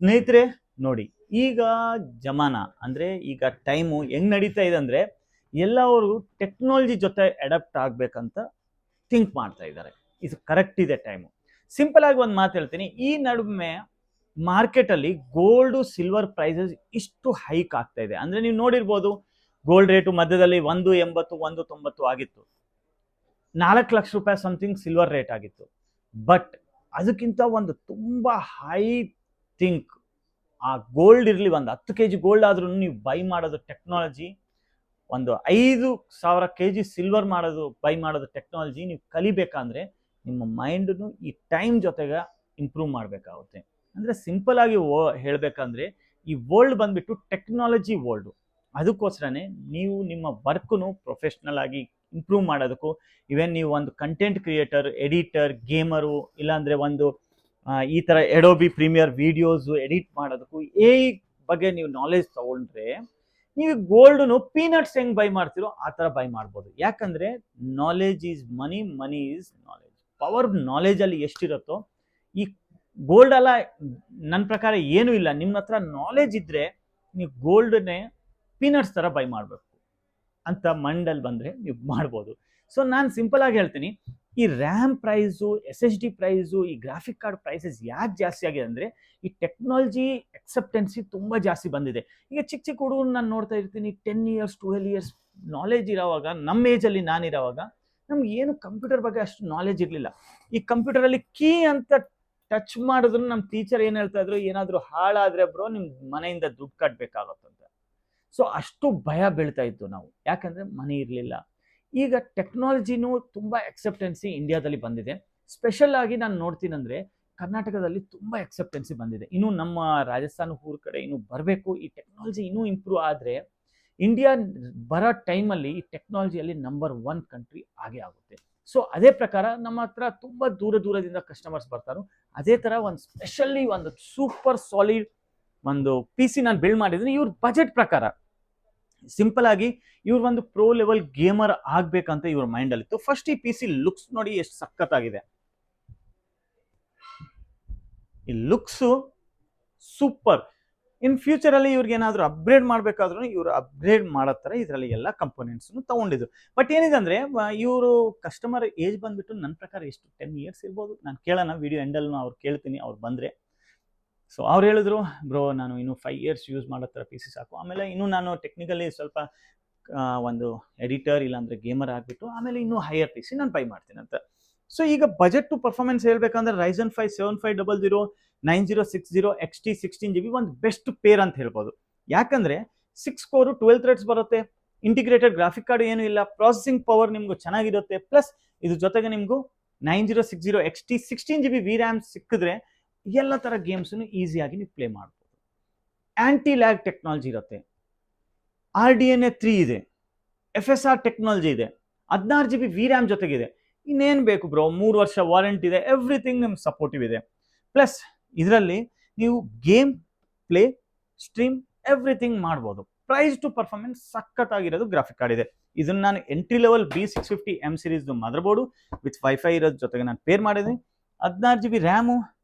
ಸ್ನೇಹಿತರೆ ನೋಡಿ, ಈಗ ಜಮಾನ ಅಂದ್ರೆ ಈಗ ಟೈಮು ಹೆಂಗ್ ನಡೀತಾ ಇದೆ ಅಂದ್ರೆ ಎಲ್ಲವರು ಟೆಕ್ನಾಲಜಿ ಜೊತೆ ಅಡಾಪ್ಟ್ ಆಗ್ಬೇಕಂತ ಥಿಂಕ್ ಮಾಡ್ತಾ ಇದ್ದಾರೆ. ಇದು ಕರೆಕ್ಟ್ ಇದೆ ಟೈಮು. ಸಿಂಪಲ್ ಆಗಿ ಒಂದು ಮಾತು ಹೇಳ್ತೀನಿ, ಈ ನಡುವೆ ಮಾರ್ಕೆಟ್ ಅಲ್ಲಿ ಗೋಲ್ಡ್ ಸಿಲ್ವರ್ ಪ್ರೈಸಸ್ ಇಷ್ಟು ಹೈಕ್ ಆಗ್ತಾ ಇದೆ ಅಂದ್ರೆ ನೀವು ನೋಡಿರ್ಬೋದು. ಗೋಲ್ಡ್ ರೇಟು ಮಧ್ಯದಲ್ಲಿ 180 190 ಆಗಿತ್ತು. 4 ಲಕ್ಷ ರೂಪಾಯಿ ಸಮಥಿಂಗ್ ಸಿಲ್ವರ್ ರೇಟ್ ಆಗಿತ್ತು. ಬಟ್ ಅದಕ್ಕಿಂತ ಒಂದು ತುಂಬಾ ಹೈ ಥಿಂಕ್, ಆ ಗೋಲ್ಡ್ ಇರಲಿ, ಒಂದು 10 kg ಗೋಲ್ಡ್ ಆದ್ರೂ ನೀವು ಬೈ ಮಾಡೋದು ಟೆಕ್ನಾಲಜಿ, ಒಂದು 5,000 kg ಸಿಲ್ವರ್ ಬೈ ಮಾಡೋದು ಟೆಕ್ನಾಲಜಿ ನೀವು ಕಲಿಬೇಕಂದ್ರೆ ನಿಮ್ಮ ಮೈಂಡ್ನು ಈ ಟೈಮ್ ಜೊತೆಗೆ ಇಂಪ್ರೂವ್ ಮಾಡಬೇಕಾಗುತ್ತೆ. ಅಂದ್ರೆ ಸಿಂಪಲ್ ಆಗಿ ಹೇಳ್ಬೇಕಂದ್ರೆ ಈ ವರ್ಲ್ಡ್ ಬಂದ್ಬಿಟ್ಟು ಟೆಕ್ನಾಲಜಿ ವರ್ಲ್ಡ್. ಅದಕ್ಕೋಸ್ಕರನೇ ನೀವು ನಿಮ್ಮ ವರ್ಕ್ನು ಪ್ರೊಫೆಷ್ನಲ್ ಆಗಿ ಇಂಪ್ರೂವ್ ಮಾಡೋದಕ್ಕೂ, ಇವನ್ ನೀವು ಒಂದು ಕಂಟೆಂಟ್ ಕ್ರಿಯೇಟರ್, ಎಡಿಟರ್, ಗೇಮರು, ಇಲ್ಲಾಂದ್ರೆ ಒಂದು ಈ ತರ ಎಡೋಬಿ ಪ್ರೀಮಿಯರ್ ವಿಡಿಯೋಸ್ ಎಡಿಟ್ ಮಾಡೋದಕ್ಕೂ ಬಗ್ಗೆ ನೀವು ನಾಲೆಜ್ ತಗೊಂಡ್ರೆ ನೀವು ಗೋಲ್ಡ್ನು ಪೀನಟ್ಸ್ ಹೆಂಗ್ ಬೈ ಮಾಡ್ತಿರೋ ಆ ತರ ಬೈ ಮಾಡ್ಬೋದು. ಯಾಕಂದ್ರೆ knowledge is money, money is knowledge. Power knowledge ಅಲ್ಲಿ ಎಷ್ಟಿರುತ್ತೋ, ಈ ಗೋಲ್ಡ್ ಅಲ್ಲ ನನ್ನ ಪ್ರಕಾರ ಏನೂ ಇಲ್ಲ. ನಿಮ್ಮ ಹತ್ರ ನಾಲೆಜ್ ಇದ್ರೆ ನೀವು ಗೋಲ್ಡ್ನೇ ಪೀನಟ್ಸ್ ತರ ಬೈ ಮಾಡಬೇಕು ಅಂತ ಮಂಡಲ್ ಬಂದ್ರೆ ನೀವು ಮಾಡ್ಬೋದು. ಸೊ ನಾನು ಸಿಂಪಲ್ ಆಗಿ ಹೇಳ್ತೀನಿ, ಈ ರ್ಯಾಮ್ ಪ್ರೈಸು, SSD ಪ್ರೈಸು, ಈ ಗ್ರಾಫಿಕ್ ಕಾರ್ಡ್ ಪ್ರೈಸಸ್ ಯಾಕೆ ಜಾಸ್ತಿ ಆಗಿದೆ ಅಂದ್ರೆ ಈ ಟೆಕ್ನಾಲಜಿ ಎಕ್ಸೆಪ್ಟೆನ್ಸಿ ತುಂಬಾ ಜಾಸ್ತಿ ಬಂದಿದೆ. ಈಗ ಚಿಕ್ಕ ಚಿಕ್ಕ ಹುಡುಗರು ನಾನು ನೋಡ್ತಾ ಇರ್ತೀನಿ, 10 years 12 years ನಾಲೆಜ್ ಇರೋವಾಗ, ನಮ್ಮ ಏಜ್ ಅಲ್ಲಿ ನಾನಿರೋವಾಗ ನಮ್ಗೆ ಏನು ಕಂಪ್ಯೂಟರ್ ಬಗ್ಗೆ ಅಷ್ಟು ನಾಲೆಜ್ ಇರಲಿಲ್ಲ. ಈ ಕಂಪ್ಯೂಟರ್ ಅಲ್ಲಿ ಕೀ ಅಂತ ಟಚ್ ಮಾಡಿದ್ರು ನಮ್ಮ ಟೀಚರ್ ಏನ್ ಹೇಳ್ತಾ ಇದ್ರು, ಏನಾದ್ರು ಹಾಳಾದ್ರೆ ಬ್ರೋ ನಿಮ್ ಮನೆಯಿಂದ ದುಡ್ಡು ಕಟ್ಬೇಕಾಗತ್ತಂತ. ಸೊ ಅಷ್ಟು ಭಯ ಬೀಳ್ತಾ ಇತ್ತು ನಾವು, ಯಾಕಂದ್ರೆ ಮನೆ ಇರಲಿಲ್ಲ. ಈಗ ಟೆಕ್ನಾಲಜಿನೂ ತುಂಬಾ ಎಕ್ಸೆಪ್ಟೆನ್ಸಿ ಇಂಡಿಯಾದಲ್ಲಿ ಬಂದಿದೆ. ಸ್ಪೆಷಲ್ ಆಗಿ ನಾನು ನೋಡ್ತೀನಂದ್ರೆ ಕರ್ನಾಟಕದಲ್ಲಿ ತುಂಬಾ ಎಕ್ಸೆಪ್ಟೆನ್ಸಿ ಬಂದಿದೆ. ಇನ್ನು ನಮ್ಮ ರಾಜಸ್ಥಾನ ಊರ್ ಕಡೆ ಇನ್ನು ಬರಬೇಕು. ಈ ಟೆಕ್ನಾಲಜಿ ಇನ್ನೂ ಇಂಪ್ರೂವ್ ಆದ್ರೆ ಇಂಡಿಯಾ ಬರೋ ಟೈಮಲ್ಲಿ ಈ ಟೆಕ್ನಾಲಜಿಯಲ್ಲಿ ನಂಬರ್ 1 ಕಂಟ್ರಿ ಆಗೇ ಆಗುತ್ತೆ. ಸೊ ಅದೇ ಪ್ರಕಾರ ನಮ್ಮ ಹತ್ರ ತುಂಬಾ ದೂರದಿಂದ ಕಸ್ಟಮರ್ಸ್ ಬರ್ತಾರೋ, ಅದೇ ತರ ಒಂದು ಸ್ಪೆಷಲಿ ಒಂದು ಸೂಪರ್ ಸಾಲಿಡ್ ಒಂದು PC ನಾನು ಬಿಲ್ಡ್ ಮಾಡಿದ್ದೀನಿ ಇವ್ರ ಬಜೆಟ್ ಪ್ರಕಾರ. ಸಿಂಪಲ್ ಆಗಿ ಇವ್ರ ಒಂದು ಪ್ರೋ ಲೆವೆಲ್ ಗೇಮರ್ ಆಗ್ಬೇಕಂತ ಇವ್ರ ಮೈಂಡ್ ಅಲ್ಲಿ ಇತ್ತು. ಫಸ್ಟ್ ಈ PC ಲುಕ್ಸ್ ನೋಡಿ ಎಷ್ಟು ಸಖತ್ತಾಗಿದೆ. ಈ ಲುಕ್ಸ್ ಸೂಪರ್. ಇನ್ ಫ್ಯೂಚರ್ ಅಲ್ಲಿ ಇವ್ರಿಗೆ ಏನಾದ್ರು ಅಪ್ಗ್ರೇಡ್ ಮಾಡ್ಬೇಕಾದ್ರೂ ಇವ್ರು ಅಪ್ಗ್ರೇಡ್ ಮಾಡೋ ತರ ಇದರಲ್ಲಿ ಎಲ್ಲ ಕಂಪೋನೆಂಟ್ಸ್ ತಗೊಂಡಿದ್ರು. ಬಟ್ ಏನಿದೆ ಅಂದ್ರೆ ಇವರು ಕಸ್ಟಮರ್ ಏಜ್ ಬಂದ್ಬಿಟ್ಟು ನನ್ನ ಪ್ರಕಾರ ಎಷ್ಟು 10 years ಇರ್ಬೋದು. ನಾನು ಕೇಳೋಣ, ವಿಡಿಯೋ ಎಂಡಲ್ಲಿ ಅವ್ರು ಕೇಳ್ತೀನಿ ಅವ್ರು ಬಂದ್ರೆ. ಸೊ ಅವ್ರು ಹೇಳಿದ್ರು, ಬ್ರೋ ನಾನು ಇನ್ನು 5 years ಯೂಸ್ ಮಾಡೋ ಥರ PC ಸಾಕು, ಆಮೇಲೆ ಇನ್ನು ನಾನು ಟೆಕ್ನಿಕಲಿ ಸ್ವಲ್ಪ ಒಂದು ಎಡಿಟರ್ ಇಲ್ಲಾಂದ್ರೆ ಗೇಮರ್ ಆಗಿಬಿಟ್ಟು ಆಮೇಲೆ ಇನ್ನೂ ಹೈಯರ್ PC ನಾನು ಬೈ ಮಾಡ್ತೀನಿ ಅಂತ. ಸೊ ಈಗ ಬಜೆಟ್ ಟು ಪರ್ಫಾರ್ಮೆನ್ಸ್ ಹೇಳ್ಬೇಕಂದ್ರೆ Ryzen 5 7500 9060 XT 16GB ಒಂದು ಬೆಸ್ಟ್ ಪೇರ್ ಅಂತ ಹೇಳ್ಬೋದು. ಯಾಕಂದ್ರೆ 6 core 12 ಥ್ರೆಡ್ಸ್ ಬರುತ್ತೆ, ಇಂಟಿಗ್ರೇಟೆಡ್ ಗ್ರಾಫಿಕ್ ಕಾರ್ಡ್ ಏನು ಇಲ್ಲ, ಪ್ರಾಸೆಸಿಂಗ್ ಪವರ್ ನಿಮ್ಗೆ ಚೆನ್ನಾಗಿರುತ್ತೆ. ಪ್ಲಸ್ ಇದ್ರ ಜೊತೆಗೆ ನಿಮ್ಗೂ 9060 XT 16GB VRAM ಸಿಕ್ಕಿದ್ರೆ ಎಲ್ಲ ತರ ಗೇಮ್ಸ್ ಈಸಿಯಾಗಿ ನೀವು ಪ್ಲೇ ಮಾಡ್ಬೋದು. ಆಂಟಿ ಲ್ಯಾಗ್ ಟೆಕ್ನಾಲಜಿ ಇರುತ್ತೆ, RDNA 3 ಇದೆ, FSR ಟೆಕ್ನಾಲಜಿ ಇದೆ, 16GB VRAM ಜೊತೆಗಿದೆ. ಇನ್ನೇನು ಬೇಕು ಬ್ರೋ, 3 ವರ್ಷ ವಾರಂಟಿ ಇದೆ, ಎವ್ರಿಥಿಂಗ್ ನಿಮ್ಗೆ ಸಪೋರ್ಟಿವ್ ಇದೆ. ಪ್ಲಸ್ ಇದರಲ್ಲಿ ನೀವು ಗೇಮ್ ಪ್ಲೇ ಸ್ಟ್ರೀಮ್ ಎವ್ರಿಥಿಂಗ್ ಮಾಡ್ಬೋದು. ಪ್ರೈಸ್ ಟು ಪರ್ಫಾರ್ಮೆನ್ಸ್ ಸಖತ್ತಾಗಿರೋದು ಗ್ರಾಫಿಕ್ ಕಾರ್ಡ್ ಇದೆ. ಇದನ್ನ ನಾನು entry level B650M series motherboard with wifi ಇರೋದ್ರ ಜೊತೆಗೆ ನಾನು ಪೇರ್ ಮಾಡಿದ್ದೀನಿ. 16GB RAM.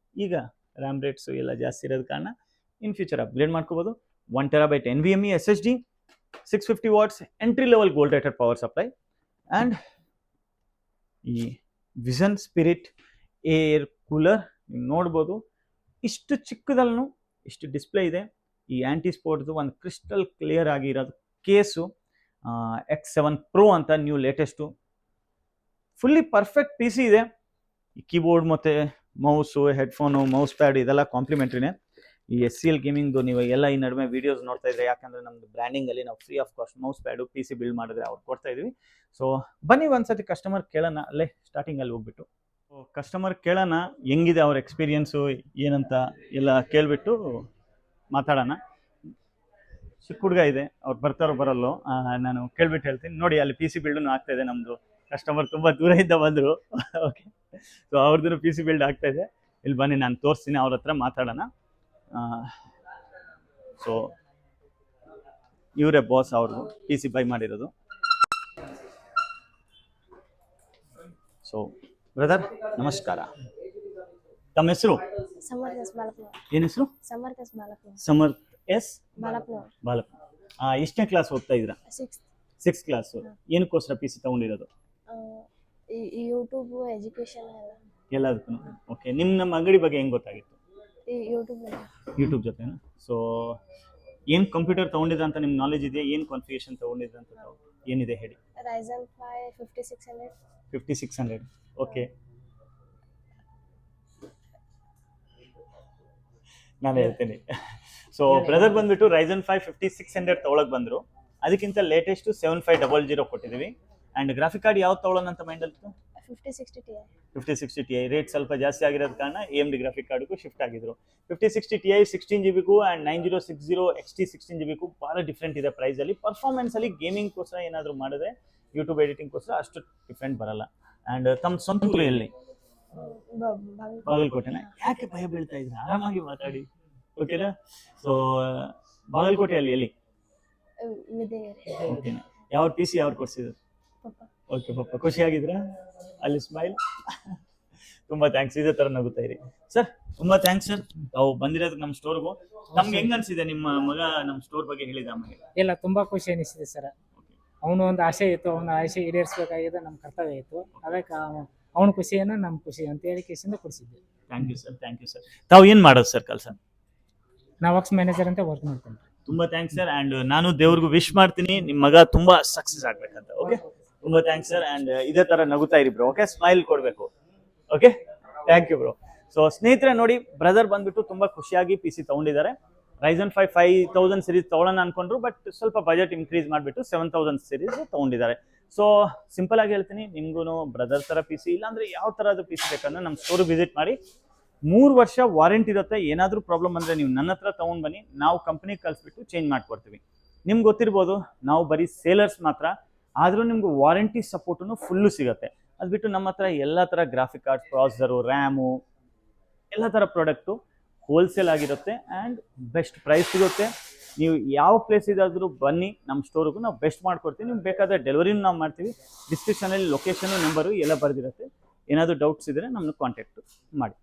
ಈಗ ರ್ಯಾಮ್ ರೇಟ್ಸು ಎಲ್ಲ ಜಾಸ್ತಿ ಇರೋದ ಕಾರಣ ಇನ್ ಫ್ಯೂಚರ್ ಅಪ್ಗ್ರೇಡ್ ಮಾಡ್ಕೋಬೋದು. 1TB NVMe SSD, 650 watts entry level gold rated power supply, and ಈ ವಿಷನ್ ಸ್ಪಿರಿಟ್ ಏರ್ ಕೂಲರ್ ನೀವು ನೋಡ್ಬೋದು. ಇಷ್ಟು ಚಿಕ್ಕದಲ್ಲೂ ಇಷ್ಟು ಡಿಸ್ಪ್ಲೇ ಇದೆ. ಈ ಆ್ಯಂಟಿ ಸ್ಪೋರ್ಟ್ದು ಒಂದು ಕ್ರಿಸ್ಟಲ್ ಕ್ಲಿಯರ್ ಆಗಿರೋದು ಕೇಸು, X7 Pro ಅಂತ new latest. Fully perfect PC ಇದೆ. ಈ ಕೀಬೋರ್ಡ್ ಮತ್ತು ಮೌಸು, ಹೆಡ್ಫೋನು, ಮೌಸ್ ಪ್ಯಾಡ್ ಇದೆಲ್ಲ ಕಾಂಪ್ಲಿಮೆಂಟ್ರಿನೇ. ಈ SCL ಗೇಮಿಂಗ್ದು ನೀವು ಎಲ್ಲ ಈ ನಡುವೆ ವೀಡಿಯೋಸ್ ನೋಡ್ತಾ ಇದ್ರೆ, ಯಾಕಂದರೆ ನಮ್ಮದು ಬ್ರ್ಯಾಂಡಿಂಗಲ್ಲಿ ನಾವು free of cost mouse pad PC build ಮಾಡಿದ್ರೆ ಅವ್ರು ಕೊಡ್ತಾ ಇದೀವಿ. ಸೊ ಬನ್ನಿ ಒಂದ್ಸತಿ ಕಸ್ಟಮರ್ ಕೇಳೋಣ, ಅಲ್ಲೇ ಸ್ಟಾರ್ಟಿಂಗಲ್ಲಿ ಹೋಗ್ಬಿಟ್ಟು ಕಸ್ಟಮರ್ ಕೇಳೋಣ ಹೆಂಗಿದೆ ಅವ್ರ ಎಕ್ಸ್ಪೀರಿಯನ್ಸು ಏನಂತ ಎಲ್ಲ ಕೇಳಿಬಿಟ್ಟು ಮಾತಾಡೋಣ. ಚಿಕ್ಕ ಹುಡುಗ ಇದೆ, ಅವ್ರು ಬರ್ತಾರೋ ಬರಲ್ಲೋ ನಾನು ಕೇಳ್ಬಿಟ್ಟು ಹೇಳ್ತೀನಿ. ನೋಡಿ ಅಲ್ಲಿ PC ಬಿಲ್ಡೂ ಆಗ್ತಾ ಇದೆ. ನಮ್ಮದು ಕಸ್ಟಮರ್ ತುಂಬ ದೂರದಿಂದ ಬಂದರು. ಓಕೆ, ಸೊ ಅವ್ರದ್ದು PC ಬಿಲ್ಡ್ ಆಗ್ತಾ ಇದೆ. ಇಲ್ಲಿ ಬನ್ನಿ ನಾನು ತೋರಿಸ್ತೀನಿ, ಅವ್ರ ಹತ್ರ ಮಾತಾಡೋಣ. ಸೊ ಇವರೇ ಬಾಸ್, ಅವ್ರದ್ದು PC ಬೈ ಮಾಡಿರೋದು. ಸೊ ಬ್ರದರ್ ನಮಸ್ಕಾರ. ತಮ್ಮ ಹೆಸರು? ಸಮರ್ಥ ಎಸ್ ಬಾಲಪ್ನವ್ರು. ಏನ್ ಹೆಸರು? ಸಮರ್ಥ ಎಸ್ ಬಾಲಪ್ನವ್ರು. ಸಮರ್ಥ್ ಎಸ್ ಬಾಲಪ್ನವ್ರು. ಬಾಲಪ್ಪ. ಎಷ್ಟನೇ ಕ್ಲಾಸ್ ಓದ್ತಾ ಇದ್ದೀರಾ? 6th. 6th class. ಏನಕ್ಕೋಸ್ಕರ P C ತಗೊಂಡಿರೋದು? ಈ ಯೂಟ್ಯೂಬ್ ಎಜುಕೇಶನ್ ಎಲ್ಲ ಎಲ್ಲದಕ್ಕೂ. ಓಕೆ, ನಮ್ಮ ಅಂಗಡಿ ಬಗ್ಗೆ ಹೆಂಗ್ ಗೊತ್ತಾಗಿತ್ತು? ಈ ಯೂಟ್ಯೂಬ್ ಜೊತೆನಾ? ಸೊ ಏನು ಕಂಪ್ಯೂಟರ್ ತಗೊಂಡಿದ್ದ ಅಂತ ನಿಮ್ಗೆ ನಾಲೆಜ್ ಇದೆಯಾ? ಏನು ಕಾನ್ಫಿಗರೇಷನ್ ತಗೊಂಡಿದ್ದ ಅಂತ ಏನಿದೆ ಹೇಳಿ. Ryzen 5 5600. 5600. ಓಕೆ, ನಾನು ಹೇಳ್ತೀನಿ. ಸೊ ಬ್ರದರ್ ಬಂದ್ಬಿಟ್ಟು Ryzen 5 5600 ತಗೊಳಕ್ ಬಂದ್ರು. ಅದಕ್ಕಿಂತ ಲೇಟೆಸ್ಟ್ 7500 ಕೊಟ್ಟಿದ್ದೀವಿ. ಅಂಡ್ ಗ್ರಾಫಿಕ್ ಕಾರ್ಡ್ ಯಾವ್ದು ತಗೊಳ್ಳೋಣ ಅಂತ ಮೈಂಡ್ ಅಲ್ಲಿ? 5060 Ti. 5060 Ti ರೇಟ್ ಸ್ವಲ್ಪ ಜಾಸ್ತಿ ಆಗಿರೋದ ಕಾರಣ AMD ಗ್ರಾಫಿಕ್ ಕಾರ್ಡ್ಗೂ ಶಿಫ್ಟ್ ಆಗಿದ್ರು. 5060 Ti 16 GB and 9060 XT 16 GB ಬಹಳ ಡಿಫ್ರೆಂಟ್ ಇದೆ ಪ್ರೈಸ್ ಅಲ್ಲಿ. ಪರ್ಫಾರ್ಮೆನ್ಸ್ ಅಲ್ಲಿ ಗೇಮಿಂಗ್ ಗೋಸ್ಕರ ಏನಾದ್ರು ಮಾಡಿದ್ರೆ ಯೂಟ್ಯೂಬ್ ಎಡಿಟಿಂಗ್ ಗೋಸ್ಕರ ಅಷ್ಟು ಡಿಫ್ರೆಂಟ್ ಬರಲ್ಲ. ಅಂಡ್ ತಮ್ಮ ಸ್ವಂತ ಊರು ಎಲ್ಲಿ? ಬಾಗಲಕೋಟೆನಾ? ಯಾಕೆ ಭಯ ಬೀಳ್ತಾ ಇದ್ರೆ? ಆರಾಮಾಗಿ ಮಾತಾಡಿ, ಓಕೆನಾ? ಸೊ ಬಾಗಲಕೋಟೆಯಲ್ಲಿ ಎಲ್ಲಿ? ಓಕೆನಾ? ಯಾವ ಟಿ ಸಿ ಯಾವ್ದು ಕೊಡ್ಸಿದ್ರು? ಓಕೆ ಪಪ್ಪ, ಖುಷಿಯಾಗಿದ್ರಾ? ಅಲ್ಲಿ ಸ್ಮೈಲ್. ತುಂಬಾ ಥ್ಯಾಂಕ್ಸ್, ಇದೇ ತರ ನಗುತ್ತಾ ಇರಿ ಸರ್. ತುಂಬಾ ಥ್ಯಾಂಕ್ಸ್ ಸರ್, ತಾವು ಬಂದಿರೋದಕ್ಕೆ ನಮ್ಮ ಸ್ಟೋರ್ಗೂ. ನಮ್ಗೆ ಹೆಂಗ್ ಅನ್ಸಿದೆ ನಿಮ್ಮ ಮಗ ನಮ್ಮ ಸ್ಟೋರ್ ಬಗ್ಗೆ ಹೇಳಿದ ನಮಗೆ? ಇಲ್ಲ, ತುಂಬಾ ಖುಷಿ ಅನಿಸಿದೆ ಸರ್. ಅವನು ಒಂದು ಆಸೆ ಇತ್ತು, ಅವನ ಆಸೆ ಈಡೇರಿಸಬೇಕಾಗಿದೆ, ನಮ್ಮ ಕರ್ತವ್ಯ ಇತ್ತು. ಅದಕ್ಕೆ ಅವನ ಖುಷಿಯನ್ನ ನಮ್ಮ ಖುಷಿ ಅಂತ ಹೇಳಿ ಕೇಸಿಂದ ಕೊಡಿಸಿದ್ದೆ. Thank you sir, thank you sir. ತಾವು ಏನ್ ಮಾಡೋದು ಸರ್ ಕೆಲಸ? ನಾ ವರ್ಕ್ಸ್ ಮ್ಯಾನೇಜರ್ ಅಂತ ವರ್ಕ್ ಮಾಡ್ತೇನೆ. ತುಂಬಾ ಥ್ಯಾಂಕ್ಸ್ ಸರ್. ಅಂಡ್ ನಾನು ದೇವ್ರಿಗೂ ವಿಶ್ ಮಾಡ್ತೀನಿ ನಿಮ್ಮ ಮಗ ತುಂಬಾ ಸಕ್ಸಸ್ ಆಗ್ಬೇಕಂತ. ಓಕೆ, ತುಂಬಾ ಥ್ಯಾಂಕ್ಸ್ ಸರ್. ಅಂಡ್ ಇದೇ ತರ ನಗುತ್ತಾ ಇರಿ ಬ್ರೋ. ಓಕೆ, ಸ್ಮೈಲ್ ಕೊಡ್ಬೇಕು. Okay, thank you bro. So ಸ್ನೇಹಿತರೆ ನೋಡಿ, ಬ್ರದರ್ ಬಂದ್ಬಿಟ್ಟು ತುಂಬಾ ಖುಷಿಯಾಗಿ ಪಿ ಸಿ ತಗೊಂಡಿದ್ದಾರೆ. Ryzen 5 5000 ಸೀರೀಸ್ ತಗೊಳ್ಳೋಣ ಅನ್ಕೊಂಡ್ರು, ಬಟ್ ಸ್ವಲ್ಪ ಬಜೆಟ್ ಇನ್ಕ್ರೀಸ್ ಮಾಡಿಬಿಟ್ಟು 7000 ಸೀರೀಸ್ ತಗೊಂಡಿದ್ದಾರೆ. ಸೊ ಸಿಂಪಲ್ ಆಗಿ ಹೇಳ್ತೀನಿ, ನಿಮ್ಗೂ ಬ್ರದರ್ ತರ ಪಿ ಸಿ ಇಲ್ಲಾಂದ್ರೆ ಯಾವ ತರಹದ ಪಿ ಸಿ ಬೇಕಂದ್ರೆ ನಮ್ಮ ಸ್ಟೋರ್ ವಿಸಿಟ್ ಮಾಡಿ. 3 ವರ್ಷ ವಾರಂಟಿ ಇರುತ್ತೆ. ಏನಾದರೂ ಪ್ರಾಬ್ಲಮ್ ಅಂದರೆ ನೀವು ನನ್ನ ಹತ್ರ ತೊಗೊಂಡು ಬನ್ನಿ, ನಾವು ಕಂಪ್ನಿಗೆ ಕಳಿಸ್ಬಿಟ್ಟು ಚೇಂಜ್ ಮಾಡ್ಕೊಡ್ತೀವಿ. ನಿಮ್ಗೆ ಗೊತ್ತಿರ್ಬೋದು, ನಾವು ಬರೀ ಸೇಲರ್ಸ್ ಮಾತ್ರ, ಆದರೂ ನಿಮ್ಗೆ ವಾರಂಟಿ ಸಪೋರ್ಟು ಫುಲ್ಲು ಸಿಗುತ್ತೆ. ಅದು ಬಿಟ್ಟು ನಮ್ಮ ಹತ್ರ ಎಲ್ಲ ಥರ ಗ್ರಾಫಿಕ್ ಕಾರ್ಡ್ಸ್, ಪ್ರಾಸೆಸರು, ರ್ಯಾಮು, ಎಲ್ಲ ಥರ ಪ್ರಾಡಕ್ಟು ಹೋಲ್ಸೇಲ್ ಆಗಿರುತ್ತೆ ಆ್ಯಂಡ್ ಬೆಸ್ಟ್ ಪ್ರೈಸ್ ಸಿಗುತ್ತೆ. ನೀವು ಯಾವ ಪ್ಲೇಸ್ ಇದಾದರೂ ಬನ್ನಿ, ನಮ್ಮ ಸ್ಟೋರಿಗೂ ನಾವು ಬೆಸ್ಟ್ ಮಾಡ್ಕೊಡ್ತೀವಿ. ನಿಮ್ಗೆ ಬೇಕಾದರೆ ಡೆಲಿವರಿನೂ ನಾವು ಮಾಡ್ತೀವಿ. ಡಿಸ್ಕ್ರಿಪ್ಷನಲ್ಲಿ ಲೊಕೇಶನು, ನಂಬರು ಎಲ್ಲ ಬರೆದಿರುತ್ತೆ. ಏನಾದರೂ ಡೌಟ್ಸ್ ಇದ್ದರೆ ನಮ್ಮನ್ನು ಕಾಂಟ್ಯಾಕ್ಟ್ ಮಾಡಿ.